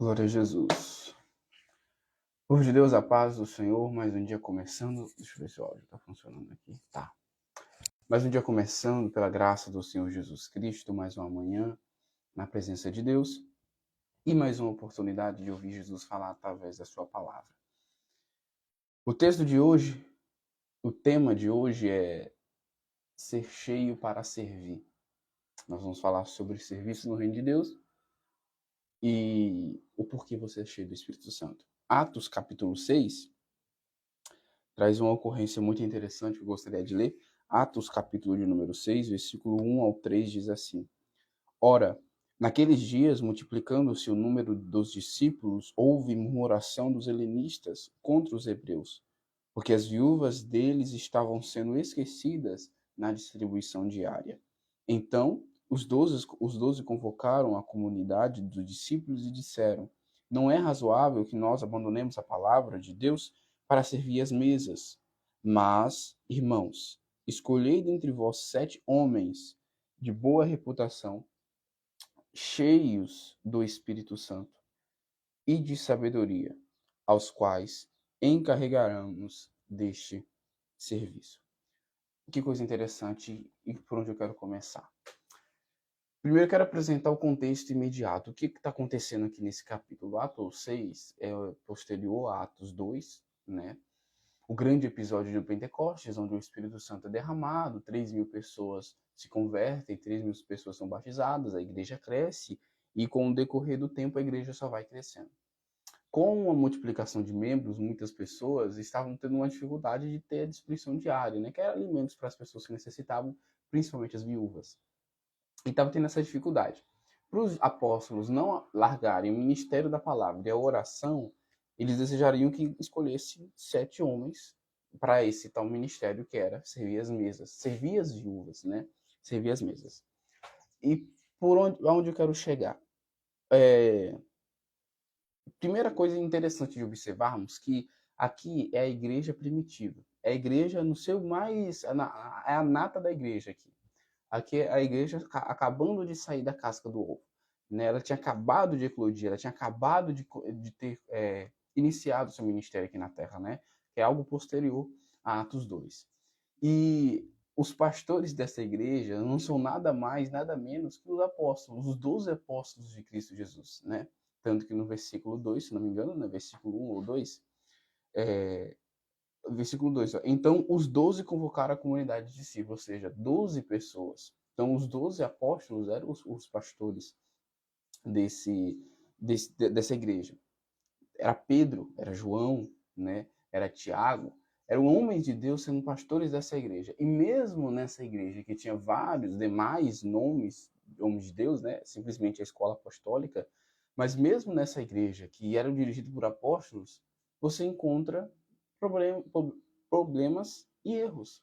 Glória a Jesus. Povo de Deus, a paz do Senhor, mais um dia começando. Deixa eu ver se o áudio está funcionando aqui. Tá. Mais um dia começando, pela graça do Senhor Jesus Cristo, mais uma manhã na presença de Deus e mais uma oportunidade de ouvir Jesus falar através da sua palavra. O texto de hoje, o tema de hoje é ser cheio para servir. Nós vamos falar sobre serviço no reino de Deus e o porquê você é cheio do Espírito Santo. Atos capítulo 6 traz uma ocorrência muito interessante que eu gostaria de ler. Atos, capítulo de número 6, versículo 1 ao 3, diz assim: Ora, naqueles dias, multiplicando-se o número dos discípulos, houve murmuração dos helenistas contra os hebreus, porque as viúvas deles estavam sendo esquecidas na distribuição diária. Então, os doze convocaram a comunidade dos discípulos e disseram: Não é razoável que nós abandonemos a palavra de Deus para servir as mesas. Mas, irmãos, escolhei dentre vós 7 homens de boa reputação, cheios do Espírito Santo e de sabedoria, aos quais encarregaremos deste serviço. Que coisa interessante e por onde eu quero começar. Primeiro eu quero apresentar o contexto imediato. O que está acontecendo aqui nesse capítulo? Atos 6 é posterior a Atos 2, né? O grande episódio de Pentecostes, onde o Espírito Santo é derramado, 3.000 pessoas se convertem, 3.000 pessoas são batizadas, a igreja cresce e com o decorrer do tempo a igreja só vai crescendo. Com a multiplicação de membros, muitas pessoas estavam tendo uma dificuldade de ter a distribuição diária, né? Que era alimentos para as pessoas que necessitavam, principalmente as viúvas. E estava tendo essa dificuldade. Para os apóstolos não largarem o ministério da palavra e a oração, eles desejariam que escolhesse 7 homens para esse tal ministério que era servir as mesas, servir as viúvas, né? Servir as mesas. E por onde eu quero chegar? Primeira coisa interessante de observarmos que aqui é a igreja primitiva. É a igreja no seu mais... É a nata da igreja aqui. Aqui é a igreja acabando de sair da casca do ovo. Né? Ela tinha acabado de eclodir, ela tinha acabado de ter iniciado seu ministério aqui na Terra, né? Que é algo posterior a Atos 2. E os pastores dessa igreja não são nada mais, nada menos que os apóstolos, os 12 apóstolos de Cristo Jesus, né? Tanto que no versículo 2, se não me engano, né? Versículo 1 ou 2, versículo 2, ó, então os 12 convocaram a comunidade de discípulos, ou seja, 12 pessoas. Então os 12 apóstolos eram os pastores dessa igreja. Era Pedro, era João, né? Era Tiago, eram homens de Deus sendo pastores dessa igreja. E mesmo nessa igreja que tinha vários demais nomes, homens de Deus, né? Simplesmente a escola apostólica, mas mesmo nessa igreja que era dirigida por apóstolos, você encontra problemas e erros.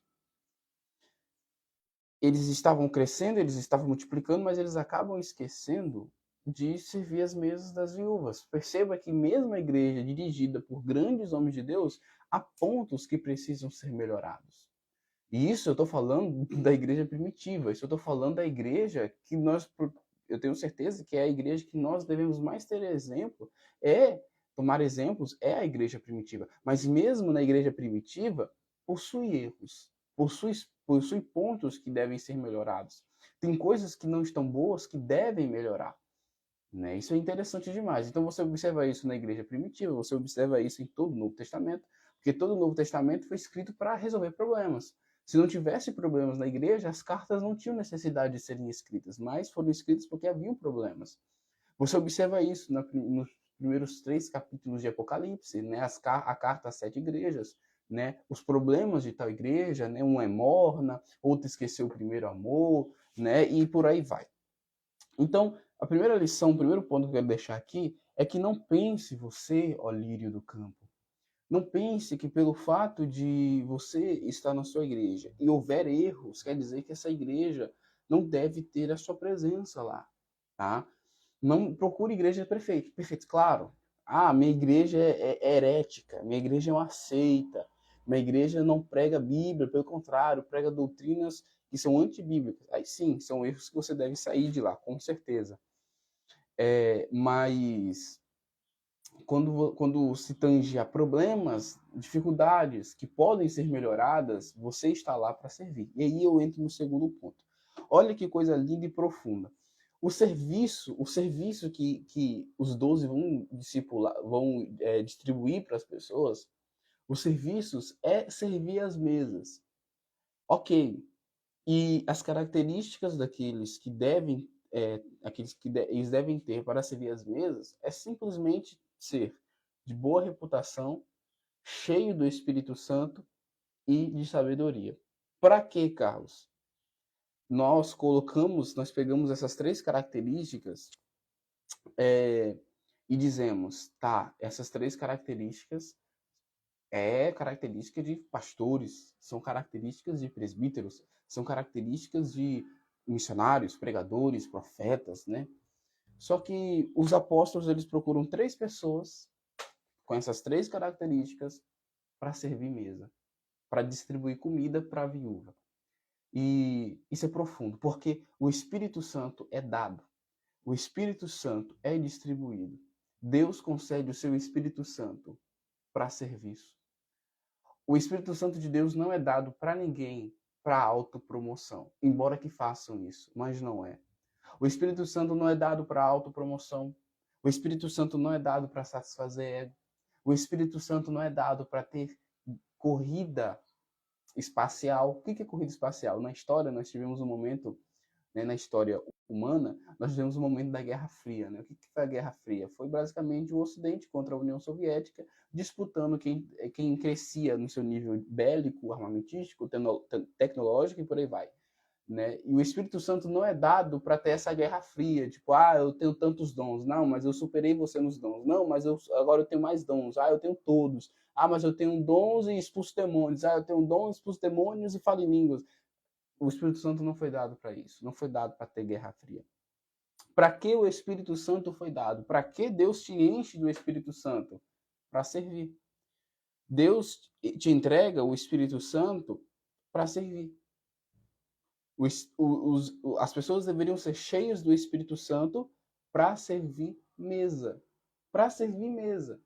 Eles estavam crescendo, eles estavam multiplicando, mas eles acabam esquecendo de servir as mesas das viúvas. Perceba que mesmo a igreja dirigida por grandes homens de Deus, há pontos que precisam ser melhorados. E isso eu estou falando da igreja primitiva, isso eu estou falando da igreja que eu tenho certeza que é a igreja que nós devemos mais ter exemplo, tomar exemplos, é a igreja primitiva. Mas mesmo na igreja primitiva, possui erros, possui pontos que devem ser melhorados. Tem coisas que não estão boas que devem melhorar. Né? Isso é interessante demais. Então você observa isso na igreja primitiva, você observa isso em todo o Novo Testamento, porque todo o Novo Testamento foi escrito para resolver problemas. Se não tivesse problemas na igreja, as cartas não tinham necessidade de serem escritas, mas foram escritas porque haviam problemas. Você observa isso nos primeiros 3 capítulos de Apocalipse, né? A carta às 7 igrejas, né? Os problemas de tal igreja, né? Uma é morna, outra esqueceu o primeiro amor, né? E por aí vai. Então, a primeira lição, o primeiro ponto que eu quero deixar aqui é que não pense você, ó lírio do campo. Não pense que pelo fato de você estar na sua igreja e houver erros, quer dizer que essa igreja não deve ter a sua presença lá, tá? Não procure igreja perfeita. Perfeito, claro. Ah, minha igreja é herética, minha igreja não aceita, minha igreja não prega a Bíblia, pelo contrário, prega doutrinas que são antibíblicas. Aí sim, são erros que você deve sair de lá, com certeza. Mas quando se tange a problemas, dificuldades que podem ser melhoradas, você está lá para servir. E aí eu entro no segundo ponto. Olha que coisa linda e profunda. O serviço que os 12 vão distribuir para as pessoas, os serviços é servir as mesas. Ok. E as características daqueles que devem, eles devem ter para servir as mesas é simplesmente ser de boa reputação, cheio do Espírito Santo e de sabedoria. Para quê, Carlos? Nós pegamos essas três características e dizemos, tá, essas três características é característica de pastores, são características de presbíteros, são características de missionários, pregadores, profetas, né? Só que os apóstolos, eles procuram três pessoas com essas três características para servir mesa, para distribuir comida para a viúva. E isso é profundo, porque o Espírito Santo é dado, o Espírito Santo é distribuído. Deus concede o seu Espírito Santo para serviço. O Espírito Santo de Deus não é dado para ninguém para autopromoção, embora que façam isso, mas não é. O Espírito Santo não é dado para autopromoção. O Espírito Santo não é dado para satisfazer ego. O Espírito Santo não é dado para ter corrida espacial. O que é corrida espacial? Na história, nós tivemos um momento, né, na história humana, nós tivemos um momento da Guerra Fria. Né? O que foi a Guerra Fria? Foi basicamente o Ocidente contra a União Soviética, disputando quem crescia no seu nível bélico, armamentístico, tecnológico e por aí vai. Né? E o Espírito Santo não é dado para ter essa guerra fria, tipo, eu tenho tantos dons, não, mas eu superei você nos dons, não, mas agora eu tenho mais dons, eu tenho todos, mas eu tenho dons e expulso demônios, eu tenho dons, expulso demônios e falo em línguas. O Espírito Santo não foi dado para isso, não foi dado para ter guerra fria. Para que o Espírito Santo foi dado? Para que Deus te enche do Espírito Santo? Para servir. Deus te entrega o Espírito Santo para servir. As pessoas deveriam ser cheias do Espírito Santo para servir mesa. Para servir mesa.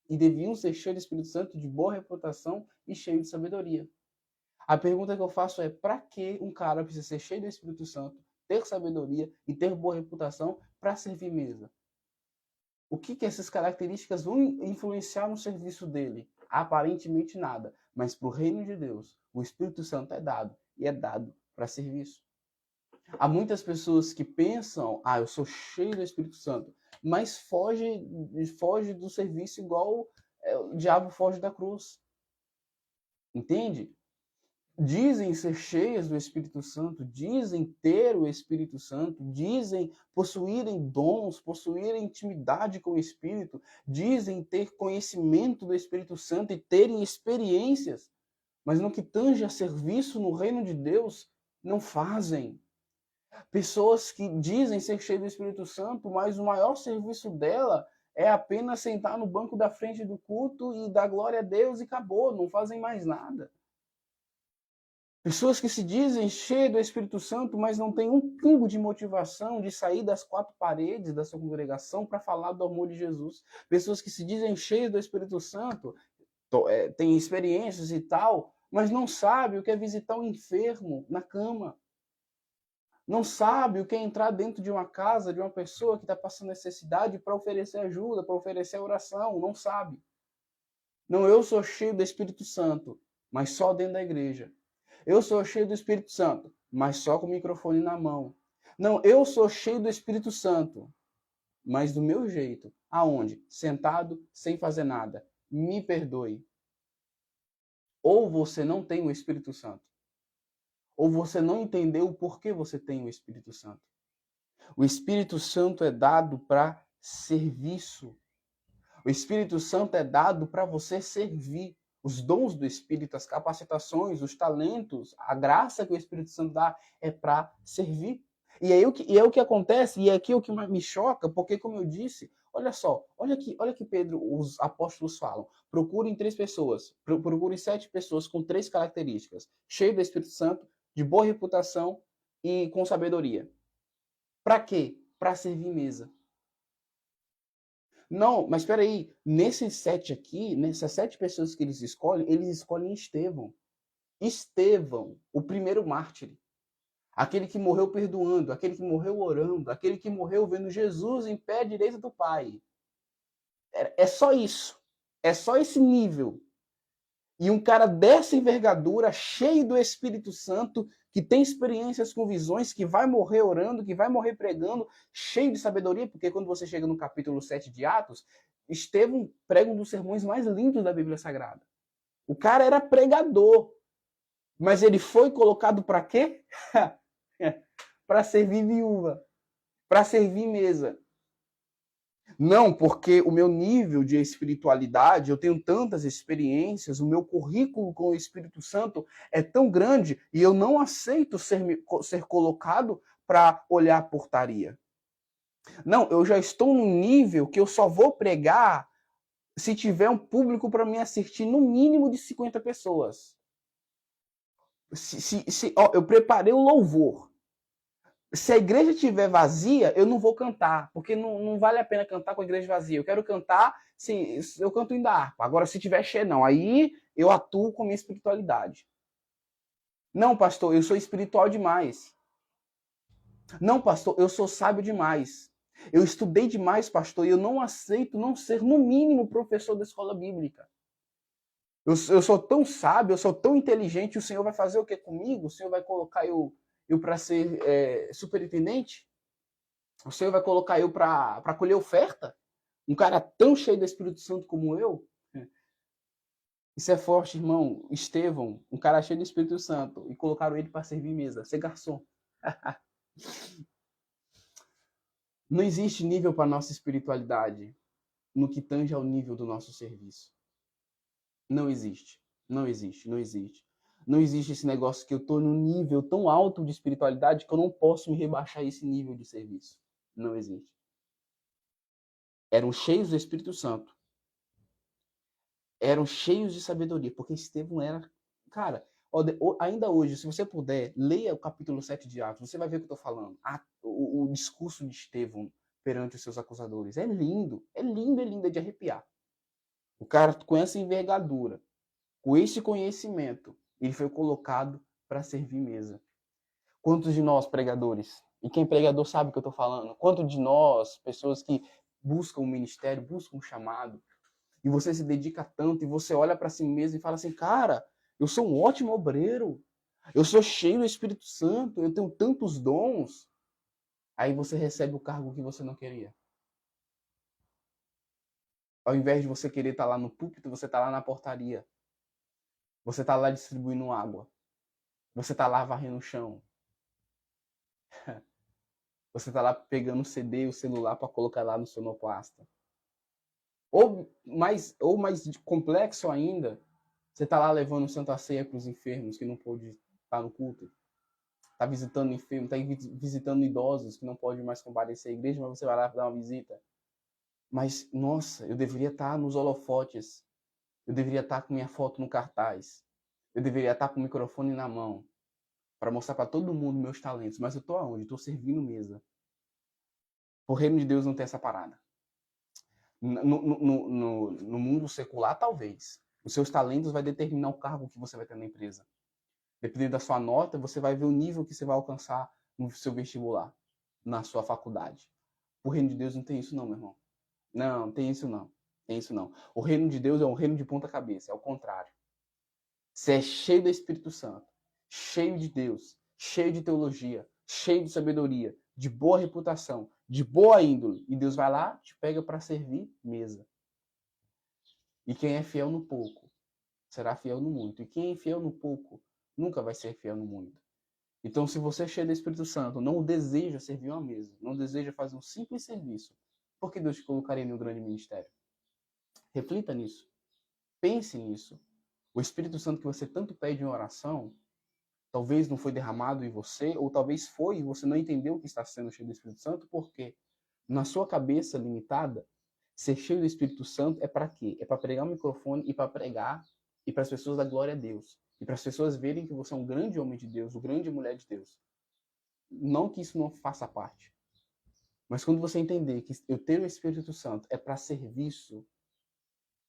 E deviam ser cheios do Espírito Santo de boa reputação e cheio de sabedoria. A pergunta que eu faço é: para que um cara precisa ser cheio do Espírito Santo, ter sabedoria e ter boa reputação para servir mesa? O que essas características vão influenciar no serviço dele? Aparentemente nada. Mas para o reino de Deus, o Espírito Santo é dado. E é dado para serviço. Há muitas pessoas que pensam, eu sou cheio do Espírito Santo, mas foge do serviço igual o diabo foge da cruz. Entende? Dizem ser cheias do Espírito Santo, dizem ter o Espírito Santo, dizem possuírem dons, possuírem intimidade com o Espírito, dizem ter conhecimento do Espírito Santo e terem experiências, mas no que tange a serviço no reino de Deus, não fazem. Pessoas que dizem ser cheias do Espírito Santo, mas o maior serviço dela é apenas sentar no banco da frente do culto e dar glória a Deus e acabou, não fazem mais nada. Pessoas que se dizem cheias do Espírito Santo, mas não têm um pingo de motivação de sair das quatro paredes da sua congregação para falar do amor de Jesus. Pessoas que se dizem cheias do Espírito Santo, têm experiências e tal, mas não sabem o que é visitar um enfermo na cama. Não sabe o que é entrar dentro de uma casa de uma pessoa que está passando necessidade para oferecer ajuda, para oferecer oração. Não sabe. Não, eu sou cheio do Espírito Santo, mas só dentro da igreja. Eu sou cheio do Espírito Santo, mas só com o microfone na mão. Não, eu sou cheio do Espírito Santo, mas do meu jeito. Aonde? Sentado, sem fazer nada. Me perdoe. Ou você não tem o Espírito Santo, ou você não entendeu o porquê você tem o Espírito Santo. O Espírito Santo é dado para serviço. O Espírito Santo é dado para você servir. Os dons do Espírito, as capacitações, os talentos, a graça que o Espírito Santo dá é para servir. E é o que acontece, e é aqui o que me choca, porque, como eu disse, olha só, olha que Pedro, os apóstolos falam. Procurem 3 pessoas, procurem 7 pessoas com 3 características: cheio do Espírito Santo, de boa reputação e com sabedoria. Para quê? Para servir mesa. Não, mas espera aí. Nesses 7 aqui, nessas 7 pessoas que eles escolhem Estevão. Estevão, o primeiro mártir. Aquele que morreu perdoando, aquele que morreu orando, aquele que morreu vendo Jesus em pé à direita do Pai. É só isso. É só esse nível. E um cara dessa envergadura, cheio do Espírito Santo, que tem experiências com visões, que vai morrer orando, que vai morrer pregando, cheio de sabedoria, porque quando você chega no capítulo 7 de Atos, Estevão prega um dos sermões mais lindos da Bíblia Sagrada. O cara era pregador, mas ele foi colocado para quê? Para servir viúva, para servir mesa. Não, porque o meu nível de espiritualidade, eu tenho tantas experiências, o meu currículo com o Espírito Santo é tão grande e eu não aceito ser colocado para olhar a portaria. Não, eu já estou num nível que eu só vou pregar se tiver um público para me assistir no mínimo de 50 pessoas. Eu preparei o louvor. Se a igreja estiver vazia, eu não vou cantar, porque não vale a pena cantar com a igreja vazia. Eu quero cantar, sim, eu canto ainda harpa. Agora, se tiver cheio, não. Aí eu atuo com a minha espiritualidade. Não, pastor, eu sou espiritual demais. Não, pastor, eu sou sábio demais. Eu estudei demais, pastor, e eu não aceito não ser, no mínimo, professor da escola bíblica. Eu sou tão sábio, eu sou tão inteligente, o Senhor vai fazer o que comigo? O Senhor vai colocar eu para ser superintendente? O Senhor vai colocar eu para colher oferta? Um cara tão cheio do Espírito Santo como eu? Isso é forte, irmão. Estevão, um cara cheio do Espírito Santo, e colocaram ele para servir mesa, ser garçom. Não existe nível para nossa espiritualidade no que tange ao nível do nosso serviço. Não existe. Não existe, não existe. Não existe esse negócio que eu estou num nível tão alto de espiritualidade que eu não posso me rebaixar a esse nível de serviço. Não existe. Eram cheios do Espírito Santo. Eram cheios de sabedoria, porque Estevão era... Cara, ainda hoje, se você puder, leia o capítulo 7 de Atos, você vai ver o que eu estou falando. O discurso de Estevão perante os seus acusadores. É lindo, é lindo, é lindo, é de arrepiar. O cara com essa envergadura, com esse conhecimento, ele foi colocado para servir mesa. Quantos de nós, pregadores, e quem é pregador sabe o que eu estou falando, quantos de nós, pessoas que buscam o ministério, buscam o chamado, e você se dedica tanto, e você olha para si mesmo e fala assim, cara, eu sou um ótimo obreiro, eu sou cheio do Espírito Santo, eu tenho tantos dons. Aí você recebe o cargo que você não queria. Ao invés de você querer estar lá no púlpito, você está lá na portaria. Você está lá distribuindo água. Você está lá varrendo o chão. Você está lá pegando o CD e o celular para colocar lá no sonoplasta. Ou mais complexo ainda, você está lá levando Santa Ceia para os enfermos que não pôde estar no culto. Está visitando enfermos, está visitando idosos que não podem mais comparecer à igreja, mas você vai lá dar uma visita. Mas, nossa, eu deveria estar nos holofotes. Eu deveria estar com minha foto no cartaz. Eu deveria estar com o microfone na mão para mostrar para todo mundo meus talentos. Mas eu estou aonde? Estou servindo mesa. O reino de Deus não tem essa parada. No mundo secular, talvez. Os seus talentos vai determinar o cargo que você vai ter na empresa. Dependendo da sua nota, você vai ver o nível que você vai alcançar no seu vestibular, na sua faculdade. O reino de Deus não tem isso não, meu irmão. Não, tem isso não. Tem isso não. O reino de Deus é um reino de ponta cabeça, é o contrário. Você é cheio do Espírito Santo, cheio de Deus, cheio de teologia, cheio de sabedoria, de boa reputação, de boa índole. E Deus vai lá, te pega para servir mesa. E quem é fiel no pouco, será fiel no muito. E quem é fiel no pouco, nunca vai ser fiel no muito. Então, se você é cheio do Espírito Santo, não deseja servir uma mesa, não deseja fazer um simples serviço, por que Deus te colocaria em um grande ministério? Reflita nisso. Pense nisso. O Espírito Santo que você tanto pede em oração, talvez não foi derramado em você, ou talvez foi e você não entendeu que está sendo cheio do Espírito Santo, porque na sua cabeça limitada, ser cheio do Espírito Santo é para quê? É para pregar o microfone e para pregar e para as pessoas dar glória a Deus. E para as pessoas verem que você é um grande homem de Deus, uma grande mulher de Deus. Não que isso não faça parte. Mas quando você entender que eu ter o Espírito Santo é para serviço,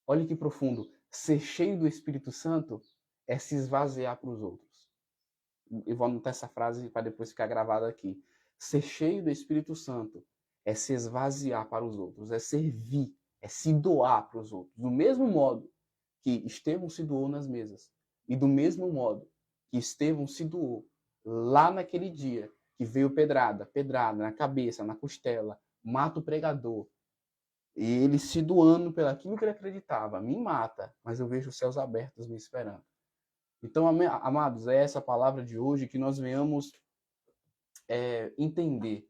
olha que profundo. Ser cheio do Espírito Santo é se esvaziar para os outros. Eu vou anotar essa frase para depois ficar gravada aqui. Ser cheio do Espírito Santo é se esvaziar para os outros, é servir, é se doar para os outros. Do mesmo modo que Estevão se doou nas mesas, e do mesmo modo que Estevão se doou lá naquele dia, que veio pedrada na cabeça, na costela, mata o pregador, e ele se doando pelaquilo que ele acreditava, me mata, mas eu vejo os céus abertos me esperando. Então, amados, é essa palavra de hoje que nós venhamos entender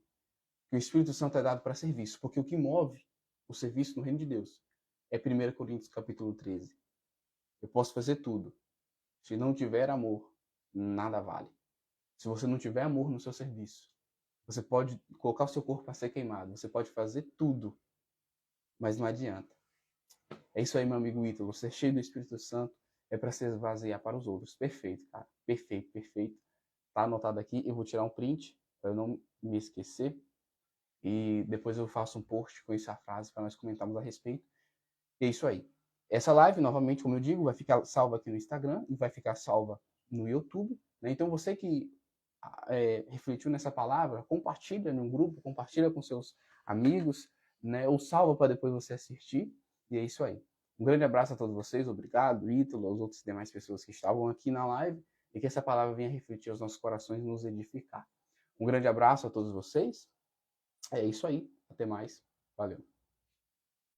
que o Espírito Santo é dado para serviço, porque o que move o serviço no reino de Deus é 1 Coríntios capítulo 13. Eu posso fazer tudo. Se não tiver amor, nada vale. Se você não tiver amor no seu serviço, você pode colocar o seu corpo para ser queimado, você pode fazer tudo, mas não adianta. É isso aí, meu amigo Ítalo. Ser cheio do Espírito Santo é para se esvaziar para os outros. Perfeito, cara. Perfeito, perfeito. Tá anotado aqui. Eu vou tirar um print para eu não me esquecer. E depois eu faço um post com essa frase para nós comentarmos a respeito. E é isso aí. Essa live, novamente, como eu digo, vai ficar salva aqui no Instagram e vai ficar salva no YouTube. Né? Então, você que refletiu nessa palavra, compartilha num grupo, compartilha com seus amigos, né? Ou salva para depois você assistir. E é isso aí. Um grande abraço a todos vocês. Obrigado, Ítalo, aos outros demais pessoas que estavam aqui na live. E que essa palavra venha refletir aos nossos corações e nos edificar. Um grande abraço a todos vocês. É isso aí. Até mais. Valeu.